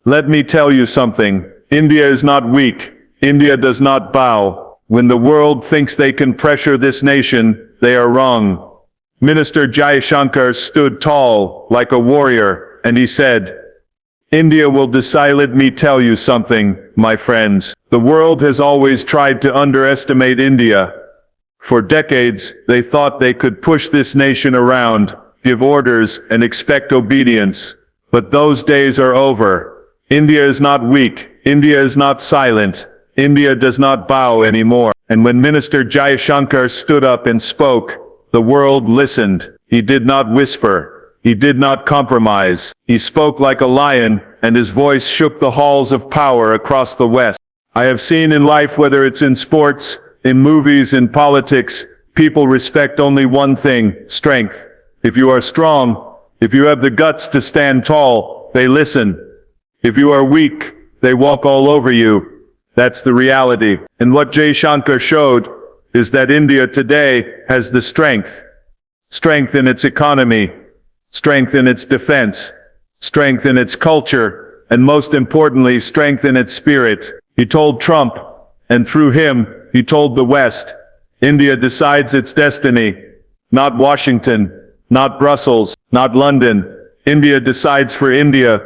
Let me tell you something. India is not weak. India does not bow. When the world thinks they can pressure this nation, they are wrong. Minister Jaishankar stood tall, like a warrior, and he said, India will decide. Let me tell you something, my friends. The world has always tried to underestimate India. For decades, they thought they could push this nation around, give orders, and expect obedience. But those days are over. India is not weak. India is not silent. India does not bow anymore. And when Minister Jaishankar stood up and spoke, the world listened. He did not whisper. He did not compromise. He spoke like a lion, and his voice shook the halls of power across the West. I have seen in life, whether it's in sports, in movies, in politics, people respect only one thing: strength. If you are strong, if you have the guts to stand tall, they listen. If you are weak, they walk all over you. That's the reality. And what Jaishankar showed is that India today has the strength. Strength in its economy, strength in its defense, strength in its culture, and most importantly, strength in its spirit. He told Trump, and through him, he told the West, India decides its destiny. Not Washington, not Brussels, not London. India decides for India.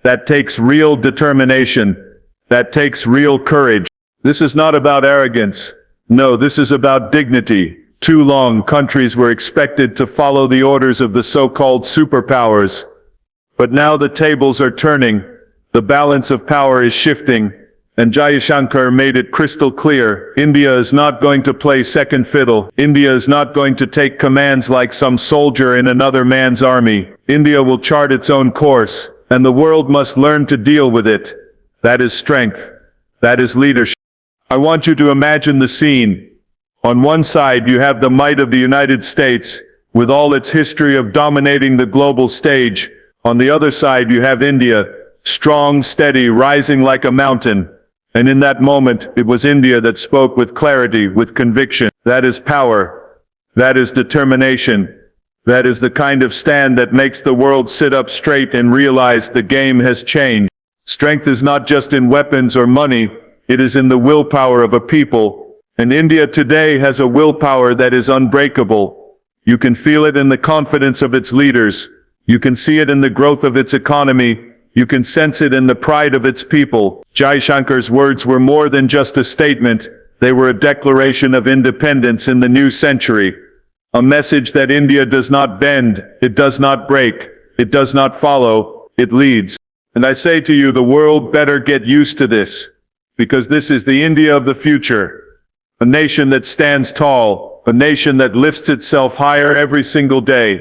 That takes real determination. That takes real courage. This is not about arrogance. No, this is about dignity. Too long, countries were expected to follow the orders of the so-called superpowers. But now the tables are turning. The balance of power is shifting. And Jaishankar made it crystal clear. India is not going to play second fiddle. India is not going to take commands like some soldier in another man's army. India will chart its own course, and the world must learn to deal with it. That is strength. That is leadership. I want you to imagine the scene. On one side, you have the might of the United States, with all its history of dominating the global stage. On the other side, you have India, strong, steady, rising like a mountain. And in that moment, it was India that spoke with clarity, with conviction. That is power. That is determination. That is the kind of stand that makes the world sit up straight and realize the game has changed. Strength is not just in weapons or money. It is in the willpower of a people. And India today has a willpower that is unbreakable. You can feel it in the confidence of its leaders. You can see it in the growth of its economy. You can sense it in the pride of its people. Jaishankar's words were more than just a statement. They were a declaration of independence in the new century. A message that India does not bend, it does not break, it does not follow, it leads. And I say to you, the world better get used to this, because this is the India of the future. A nation that stands tall, a nation that lifts itself higher every single day,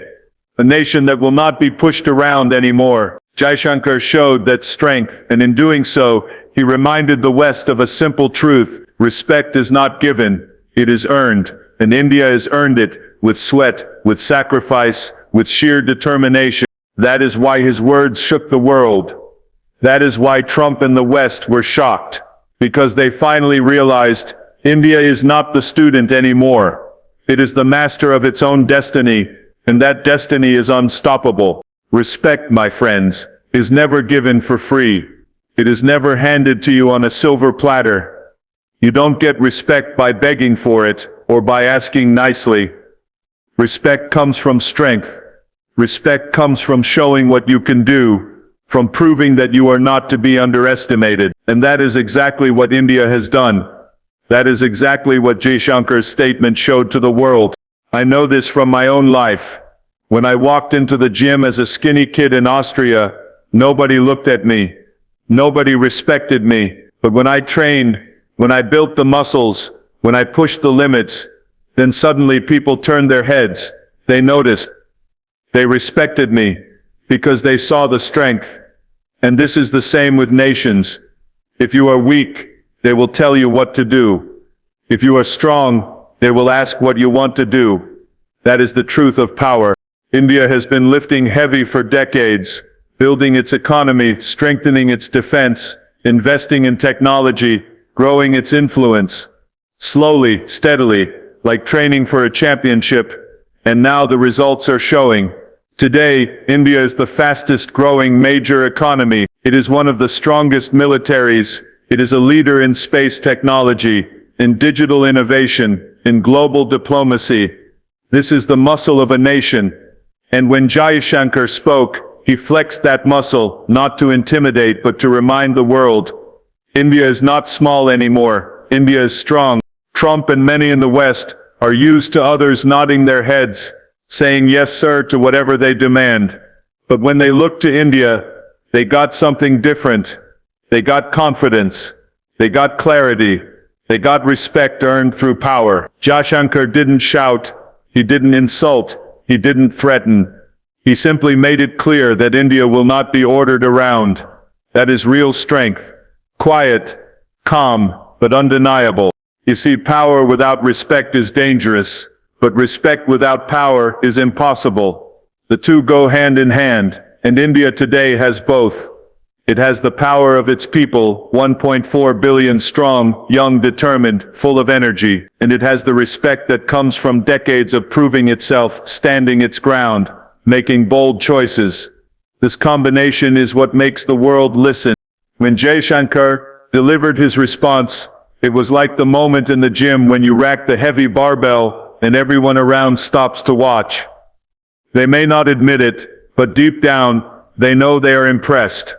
a nation that will not be pushed around anymore. Jaishankar showed that strength, and in doing so, he reminded the West of a simple truth: respect is not given, it is earned, and India has earned it with sweat, with sacrifice, with sheer determination. That is why his words shook the world. That is why Trump and the West were shocked, because they finally realized India is not the student anymore. It is the master of its own destiny, and that destiny is unstoppable. Respect, my friends, is never given for free. It is never handed to you on a silver platter. You don't get respect by begging for it, or by asking nicely. Respect comes from strength. Respect comes from showing what you can do, from proving that you are not to be underestimated. And that is exactly what India has done. That is exactly what Jaishankar's statement showed to the world. I know this from my own life. When I walked into the gym as a skinny kid in Austria, nobody looked at me. Nobody respected me. But when I trained, when I built the muscles, when I pushed the limits, then suddenly people turned their heads. They noticed. They respected me, because they saw the strength. And this is the same with nations. If you are weak, they will tell you what to do. If you are strong, they will ask what you want to do. That is the truth of power. India has been lifting heavy for decades, building its economy, strengthening its defense, investing in technology, growing its influence. Slowly, steadily, like training for a championship. And now the results are showing. Today, India is the fastest growing major economy. It is one of the strongest militaries. It is a leader in space technology, in digital innovation, in global diplomacy. This is the muscle of a nation. And when Jaishankar spoke, he flexed that muscle, not to intimidate but to remind the world. India is not small anymore. India is strong. Trump and many in the West are used to others nodding their heads, saying yes sir to whatever they demand. But when they looked to India, they got something different. They got confidence. They got clarity. They got respect earned through power. Jaishankar didn't shout. He didn't insult. He didn't threaten. He simply made it clear that India will not be ordered around. That is real strength. Quiet, calm, but undeniable. You see, power without respect is dangerous, but respect without power is impossible. The two go hand in hand, and India today has both. It has the power of its people, 1.4 billion strong, young, determined, full of energy, and it has the respect that comes from decades of proving itself, standing its ground, making bold choices. This combination is what makes the world listen. When Jaishankar delivered his response, it was like the moment in the gym when you rack the heavy barbell and everyone around stops to watch. They may not admit it, but deep down, they know they are impressed.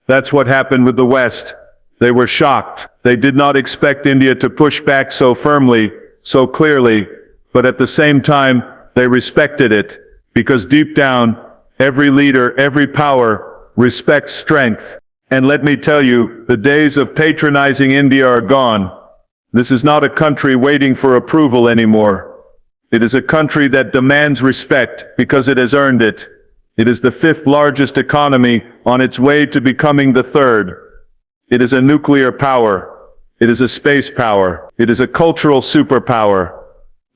That's what happened with the West. They were shocked. They did not expect India to push back so firmly, so clearly, but at the same time, they respected it, because deep down, every leader, every power, respects strength. And let me tell you, the days of patronizing India are gone. This is not a country waiting for approval anymore. It is a country that demands respect because it has earned it. It is the fifth largest economy on its way to becoming the third. It is a nuclear power. It is a space power. It is a cultural superpower.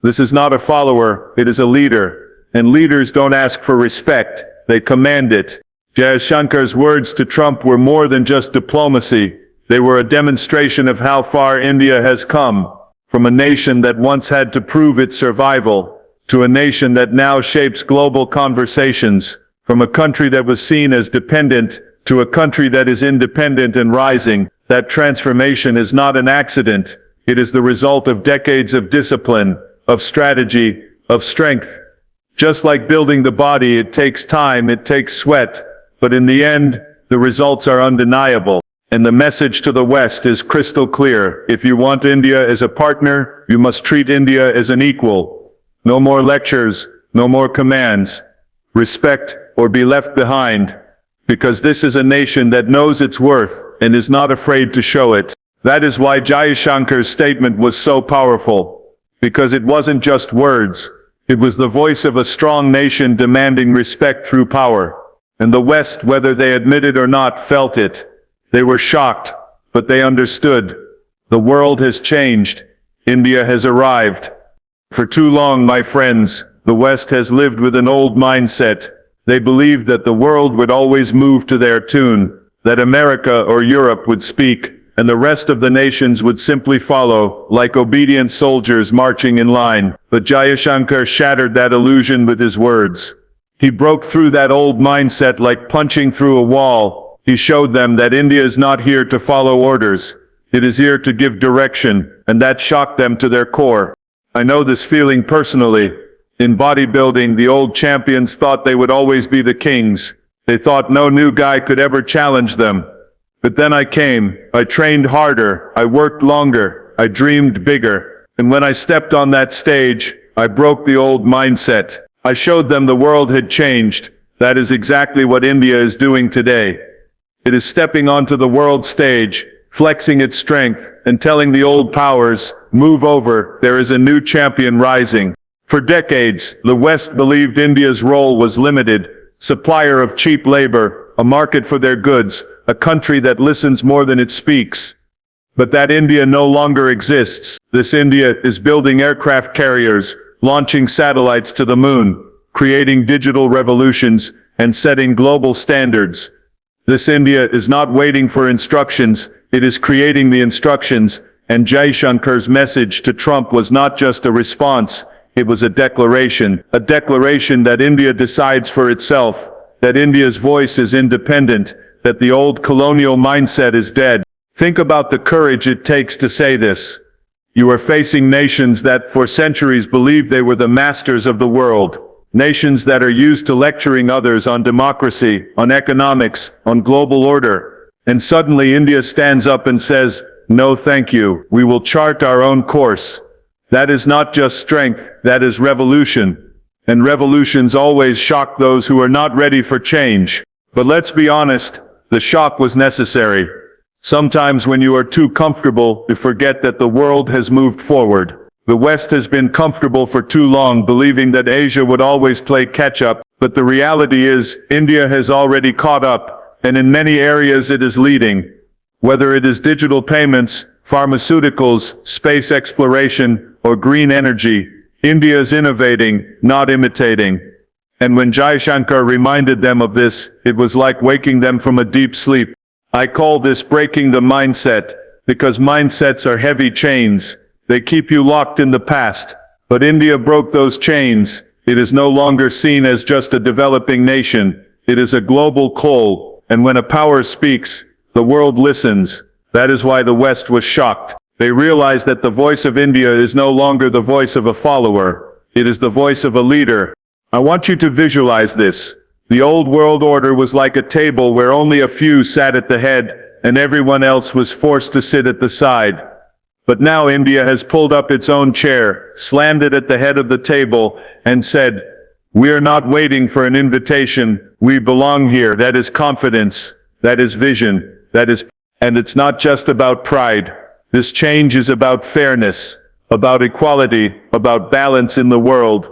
This is not a follower, it is a leader. And leaders don't ask for respect, they command it. Jaishankar's words to Trump were more than just diplomacy. They were a demonstration of how far India has come, from a nation that once had to prove its survival, to a nation that now shapes global conversations, from a country that was seen as dependent to a country that is independent and rising. That transformation is not an accident. It is the result of decades of discipline, of strategy, of strength. Just like building the body, it takes time, it takes sweat, but in the end, the results are undeniable. And the message to the West is crystal clear. If you want India as a partner, you must treat India as an equal. No more lectures, no more commands. Respect or be left behind. Because this is a nation that knows its worth and is not afraid to show it. That is why Jaishankar's statement was so powerful. Because it wasn't just words. It was the voice of a strong nation demanding respect through power. And the West, whether they admit it or not, felt it. They were shocked, but they understood. The world has changed. India has arrived. For too long, my friends, the West has lived with an old mindset. They believed that the world would always move to their tune, that America or Europe would speak, and the rest of the nations would simply follow, like obedient soldiers marching in line. But Jaishankar shattered that illusion with his words. He broke through that old mindset like punching through a wall. He showed them that India is not here to follow orders. It is here to give direction, and that shocked them to their core. I know this feeling personally. In bodybuilding, the old champions thought they would always be the kings. They thought no new guy could ever challenge them. But then I came. I trained harder. I worked longer. I dreamed bigger. And when I stepped on that stage, I broke the old mindset. I showed them the world had changed. That is exactly what India is doing today. It is stepping onto the world stage, flexing its strength, and telling the old powers, move over, there is a new champion rising. For decades, the West believed India's role was limited, supplier of cheap labor, a market for their goods, a country that listens more than it speaks. But that India no longer exists. This India is building aircraft carriers, launching satellites to the moon, creating digital revolutions, and setting global standards. This India is not waiting for instructions, it is creating the instructions, and Jaishankar's message to Trump was not just a response, it was a declaration that India decides for itself, that India's voice is independent, that the old colonial mindset is dead. Think about the courage it takes to say this. You are facing nations that for centuries believed they were the masters of the world. Nations that are used to lecturing others on democracy, on economics, on global order. And suddenly India stands up and says, "No thank you, we will chart our own course." That is not just strength, that is revolution. And revolutions always shock those who are not ready for change. But let's be honest, the shock was necessary. Sometimes when you are too comfortable, you forget that the world has moved forward. The West has been comfortable for too long, believing that Asia would always play catch-up, but the reality is, India has already caught up, and in many areas it is leading. Whether it is digital payments, pharmaceuticals, space exploration, or green energy, India is innovating, not imitating. And when Jaishankar reminded them of this, it was like waking them from a deep sleep. I call this breaking the mindset, because mindsets are heavy chains. They keep you locked in the past. But India broke those chains. It is no longer seen as just a developing nation. It is a global call. And when a power speaks, the world listens. That is why the West was shocked. They realized that the voice of India is no longer the voice of a follower. It is the voice of a leader. I want you to visualize this. The old world order was like a table where only a few sat at the head, and everyone else was forced to sit at the side. But now India has pulled up its own chair, slammed it at the head of the table, and said, "We are not waiting for an invitation. We belong here." That is confidence. That is vision. And it's not just about pride. This change is about fairness, about equality, about balance in the world.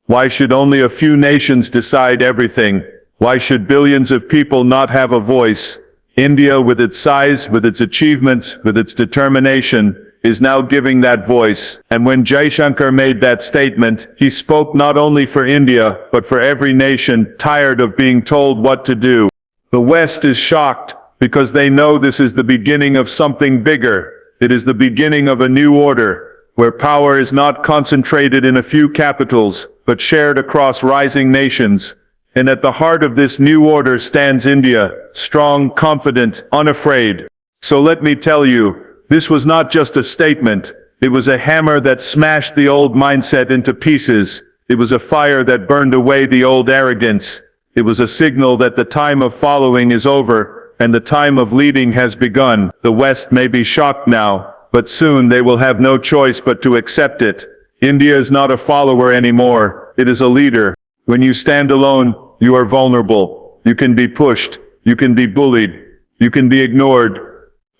Why should only a few nations decide everything? Why should billions of people not have a voice? India, with its size, with its achievements, with its determination, is now giving that voice. And when Jaishankar made that statement, he spoke not only for India, but for every nation tired of being told what to do. The West is shocked because they know this is the beginning of something bigger. It is the beginning of a new order, where power is not concentrated in a few capitals, but shared across rising nations. And at the heart of this new order stands India, strong, confident, unafraid. So let me tell you, this was not just a statement. It was a hammer that smashed the old mindset into pieces. It was a fire that burned away the old arrogance. It was a signal that the time of following is over, and the time of leading has begun. The West may be shocked now, but soon they will have no choice but to accept it. India is not a follower anymore. It is a leader. When you stand alone, you are vulnerable. You can be pushed. You can be bullied. You can be ignored.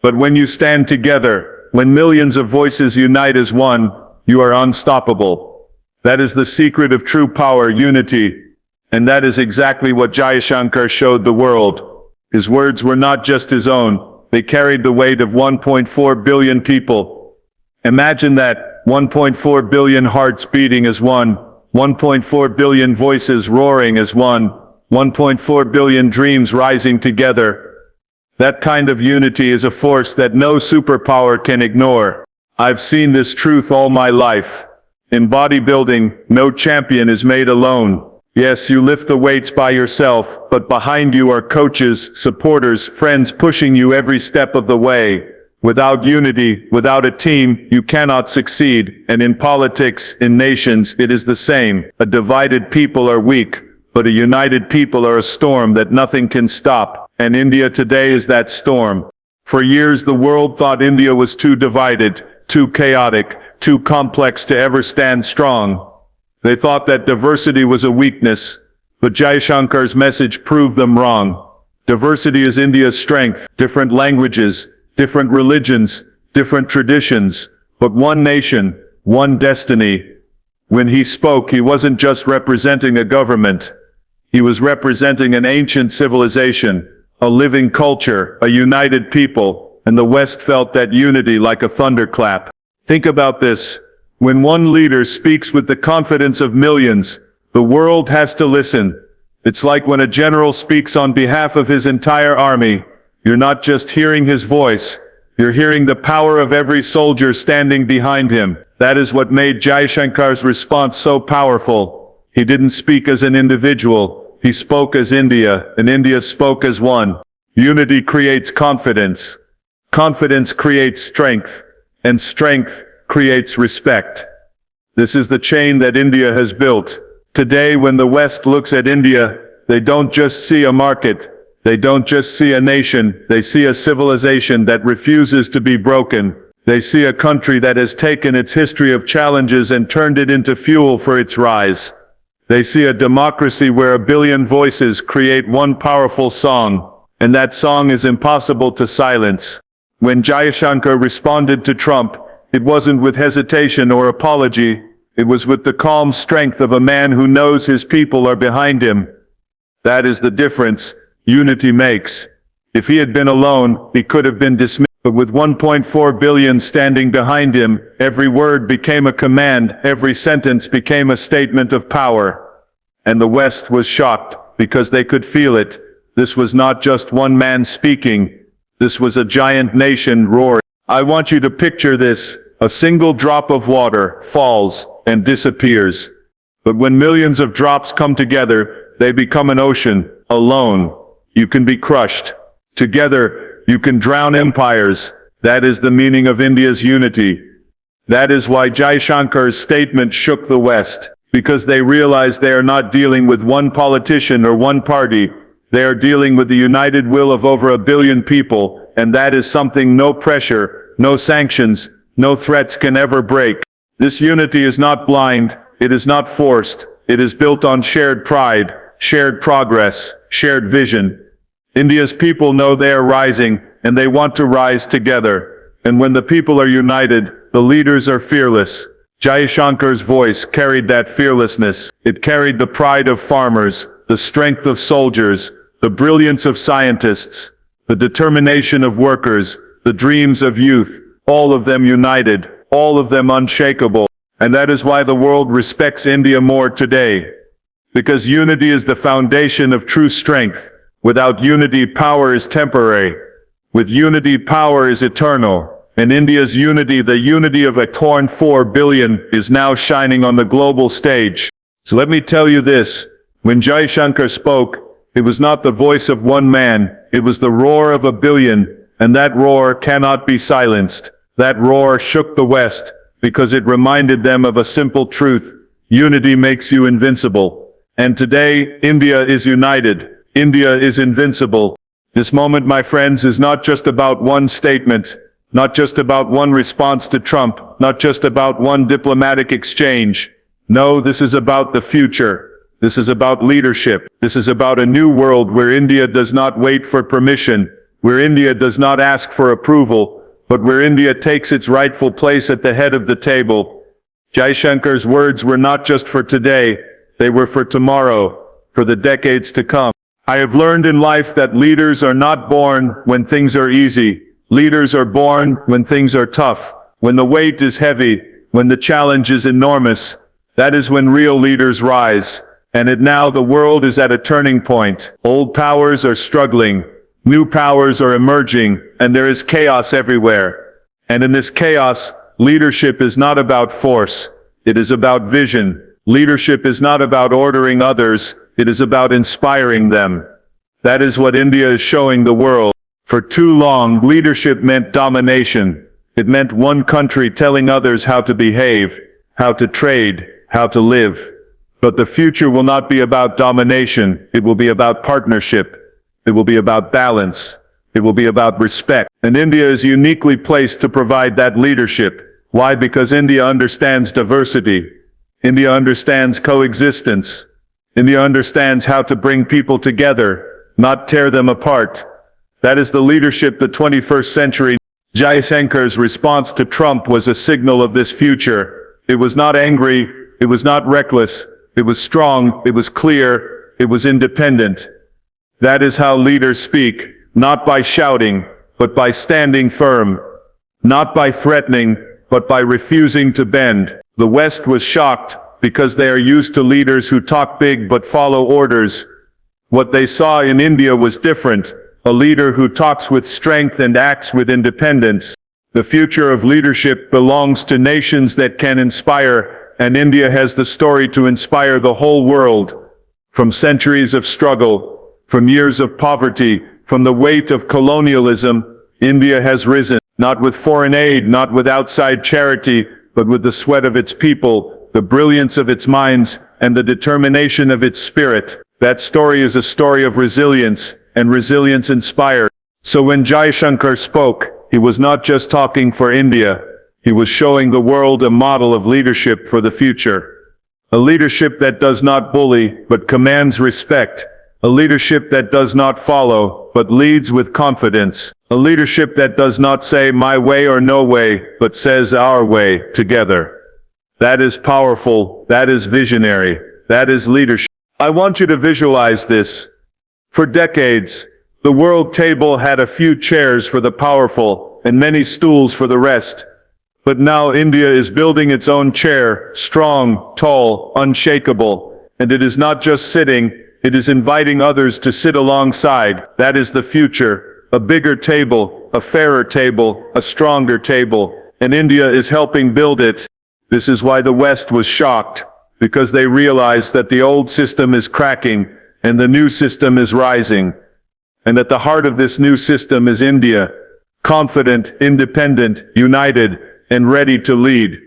But when you stand together, when millions of voices unite as one, you are unstoppable. That is the secret of true power, unity. And that is exactly what Jaishankar showed the world. His words were not just his own. They carried the weight of 1.4 billion people. Imagine that, 1.4 billion hearts beating as one, 1.4 billion voices roaring as one, 1.4 billion dreams rising together. That kind of unity is a force that no superpower can ignore. I've seen this truth all my life. In bodybuilding, no champion is made alone. Yes, you lift the weights by yourself, but behind you are coaches, supporters, friends pushing you every step of the way. Without unity, without a team, you cannot succeed. And in politics, in nations, it is the same. A divided people are weak, but a united people are a storm that nothing can stop. And India today is that storm. For years the world thought India was too divided, too chaotic, too complex to ever stand strong. They thought that diversity was a weakness, but Jaishankar's message proved them wrong. Diversity is India's strength, different languages, different religions, different traditions, but one nation, one destiny. When he spoke, he wasn't just representing a government. He was representing an ancient civilization, a living culture, a united people, and the West felt that unity like a thunderclap. Think about this. When one leader speaks with the confidence of millions, the world has to listen. It's like when a general speaks on behalf of his entire army. You're not just hearing his voice, you're hearing the power of every soldier standing behind him. That is what made Jaishankar's response so powerful. He didn't speak as an individual, he spoke as India, and India spoke as one. Unity creates confidence. Confidence creates strength, and strength creates respect. This is the chain that India has built. Today, when the West looks at India, they don't just see a market. They don't just see a nation. They see a civilization that refuses to be broken. They see a country that has taken its history of challenges and turned it into fuel for its rise. They see a democracy where a billion voices create one powerful song, and that song is impossible to silence. When Jaishankar responded to Trump, it wasn't with hesitation or apology. It was with the calm strength of a man who knows his people are behind him. That is the difference unity makes. If he had been alone, he could have been dismissed. But with 1.4 billion standing behind him, every word became a command, every sentence became a statement of power. And the West was shocked, because they could feel it. This was not just one man speaking. This was a giant nation roaring. I want you to picture this. A single drop of water falls and disappears. But when millions of drops come together, they become an ocean. Alone, you can be crushed. Together, you can drown empires. That is the meaning of India's unity. That is why Jaishankar's statement shook the West, because they realized they are not dealing with one politician or one party. They are dealing with the united will of over 1 billion people, and that is something no pressure, no sanctions, no threats can ever break. This unity is not blind, it is not forced, it is built on shared pride, shared progress, shared vision. India's people know they are rising, and they want to rise together. And when the people are united, the leaders are fearless. Jaishankar's voice carried that fearlessness. It carried the pride of farmers, the strength of soldiers, the brilliance of scientists, the determination of workers, the dreams of youth, all of them united, all of them unshakable. And that is why the world respects India more today. Because unity is the foundation of true strength. Without unity, power is temporary. With unity, power is eternal. And India's unity, the unity of a torn 4 billion, is now shining on the global stage. So let me tell you this. When Jaishankar spoke, it was not the voice of one man, it was the roar of 1 billion, and that roar cannot be silenced. That roar shook the West, because it reminded them of a simple truth. Unity makes you invincible. And today, India is united. India is invincible. This moment, my friends, is not just about one statement, not just about one response to Trump, not just about one diplomatic exchange. No, this is about the future. This is about leadership. This is about a new world where India does not wait for permission, where India does not ask for approval, but where India takes its rightful place at the head of the table. Jaishankar's words were not just for today, they were for tomorrow, for the decades to come. I have learned in life that leaders are not born when things are easy. Leaders are born when things are tough, when the weight is heavy, when the challenge is enormous. That is when real leaders rise. And now the world is at a turning point. Old powers are struggling. New powers are emerging, and there is chaos everywhere. And in this chaos, leadership is not about force. It is about vision. Leadership is not about ordering others. It is about inspiring them. That is what India is showing the world. For too long, leadership meant domination. It meant one country telling others how to behave, how to trade, how to live. But the future will not be about domination. It will be about partnership. It will be about balance. It will be about respect. And India is uniquely placed to provide that leadership. Why? Because India understands diversity. India understands coexistence. India understands how to bring people together, not tear them apart. That is the leadership the 21st century. Jaishankar's response to Trump was a signal of this future. It was not angry. It was not reckless. It was strong, it was clear, it was independent. That is how leaders speak, not by shouting, but by standing firm. Not by threatening, but by refusing to bend. The West was shocked, because they are used to leaders who talk big but follow orders. What they saw in India was different, a leader who talks with strength and acts with independence. The future of leadership belongs to nations that can inspire, and India has the story to inspire the whole world. From centuries of struggle, from years of poverty, From the weight of colonialism, India has risen, not with foreign aid, not with outside charity, but with the sweat of its people, the brilliance of its minds, and the determination of its spirit. That story is a story of resilience, and resilience inspired. So when Jaishankar spoke, he was not just talking for India, he was showing the world a model of leadership for the future. A leadership that does not bully, but commands respect. A leadership that does not follow, but leads with confidence. A leadership that does not say my way or no way, but says our way, together. That is powerful, that is visionary, that is leadership. I want you to visualize this. For decades, the world table had a few chairs for the powerful, and many stools for the rest. But now India is building its own chair, strong, tall, unshakable. And it is not just sitting, it is inviting others to sit alongside. That is the future. A bigger table, a fairer table, a stronger table. And India is helping build it. This is why the West was shocked, because they realized that the old system is cracking, and the new system is rising. And at the heart of this new system is India, confident, independent, united, and ready to lead.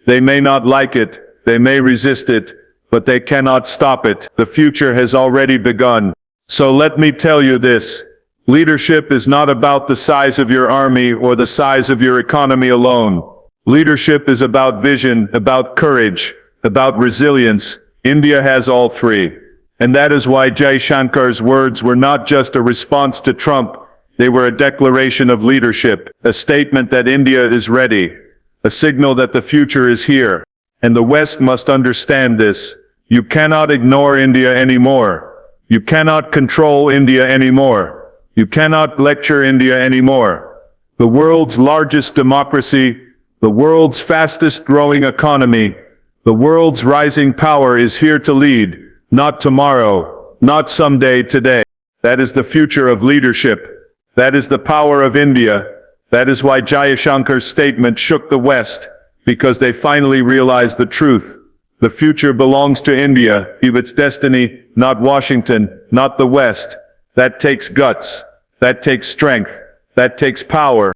They may not like it, they may resist it, but they cannot stop it. The future has already begun. So let me tell you this. Leadership is not about the size of your army or the size of your economy alone. Leadership is about vision, about courage, about resilience. India has all three. And that is why Jaishankar's words were not just a response to Trump. They were a declaration of leadership, a statement that India is ready, a signal that the future is here. And the West must understand this. You cannot ignore India anymore. You cannot control India anymore. You cannot lecture India anymore. The world's largest democracy, the world's fastest growing economy, the world's rising power is here to lead, not tomorrow, not someday, today. That is the future of leadership. That is the power of India. That is why Jaishankar's statement shook the West, because they finally realized the truth. The future belongs to India, its destiny, not Washington, not the West. That takes guts. That takes strength. That takes power.